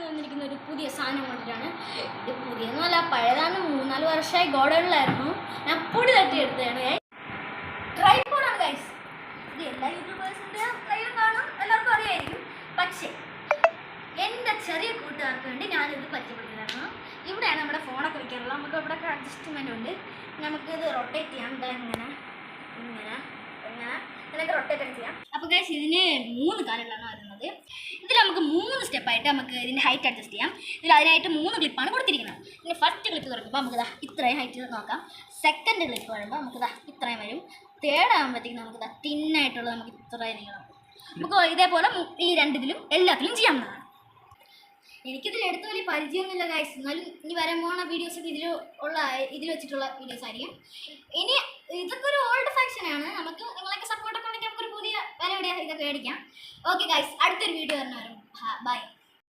വന്നിരിക്കുന്ന ഒരു പുതിയ സാധനം കൊണ്ടിട്ടാണ്. ഇത് പുതിയൊന്നുമല്ല, പഴയതാണ്. 3-4 വർഷമായി ഗോഡൗണിലായിരുന്നു. ഞാൻ പൊടി തട്ടിയെടുത്തതാണ്. ട്രൈപോഡാണ് ഗൈസ്. ഇത് എല്ലാ യൂട്യൂബേഴ്സിൻ്റെ കയ്യിലും കാണും, എല്ലാവർക്കും അറിയായിരിക്കും. പക്ഷേ എൻ്റെ ചെറിയ കൂട്ടുകാർക്ക് വേണ്ടി ഞാനിത് പരിചയപ്പെടുത്തിയതാണ്. ഇവിടെയാണ് നമ്മുടെ ഫോണൊക്കെ വയ്ക്കാറുള്ളത്. നമുക്ക് ഇവിടെ അഡ്ജസ്റ്റ്മെൻ്റ് ഉണ്ട്. നമുക്കിത് റൊട്ടേറ്റ് ചെയ്യാം. ഇങ്ങനെ ഇങ്ങനെ ഇങ്ങനെ ഇതിനൊക്കെ റൊട്ടേറ്റ് ഒക്കെ ചെയ്യാം. അപ്പോൾ ഗൈസ് ഇതിന് 3 കാലുകളാണ് വരുന്നത്. ഇതിൽ നമുക്ക് 3 സ്റ്റെപ്പായിട്ട് നമുക്ക് ഇതിൻ്റെ ഹൈറ്റ് അഡ്ജസ്റ്റ് ചെയ്യാം. ഇതിൽ അതിനായിട്ട് 3 ക്ലിപ്പാണ് കൊടുത്തിരിക്കുന്നത്. ഇനി ഫസ്റ്റ് ക്ലിപ്പ് തുറക്കുമ്പോൾ നമുക്കിതാ ഇത്രയും ഹൈറ്റ് നോക്കാം. സെക്കൻഡ് ക്ലിപ്പ് വരുമ്പോൾ നമുക്കിതാ ഇത്രയും വരും. തേർഡ് ആകുമ്പോഴത്തേക്കും നമുക്കിതാ തിന്നായിട്ടുള്ളത് നമുക്ക് ഇത്രയും നീളം. നമുക്ക് ഇതേപോലെ ഈ 2 ഇതിലും എല്ലാത്തിലും ചെയ്യാവുന്നതാണ്. എനിക്കിതിൽ എടുത്ത വലിയ പരിചയമൊന്നുമില്ല ഗൈസ്. എന്നാലും ഇനി വരാൻ പോകുന്ന വീഡിയോസൊക്കെ ഇതിൽ വെച്ചിട്ടുള്ള വീഡിയോസ് ആയിരിക്കും. ഇനി ഇതൊക്കെ ഒരു ഓൾഡ് ഫാഷനാണ്. നമുക്ക് നിങ്ങളൊക്കെ സപ്പോർട്ടൊക്കെ ഉണ്ടെങ്കിൽ നമുക്കൊരു പുതിയ വില ഇതൊക്കെ മേടിക്കാം. ഓക്കെ ഗൈസ്, അടുത്തൊരു വീഡിയോ വരുന്നവരും ബൈ.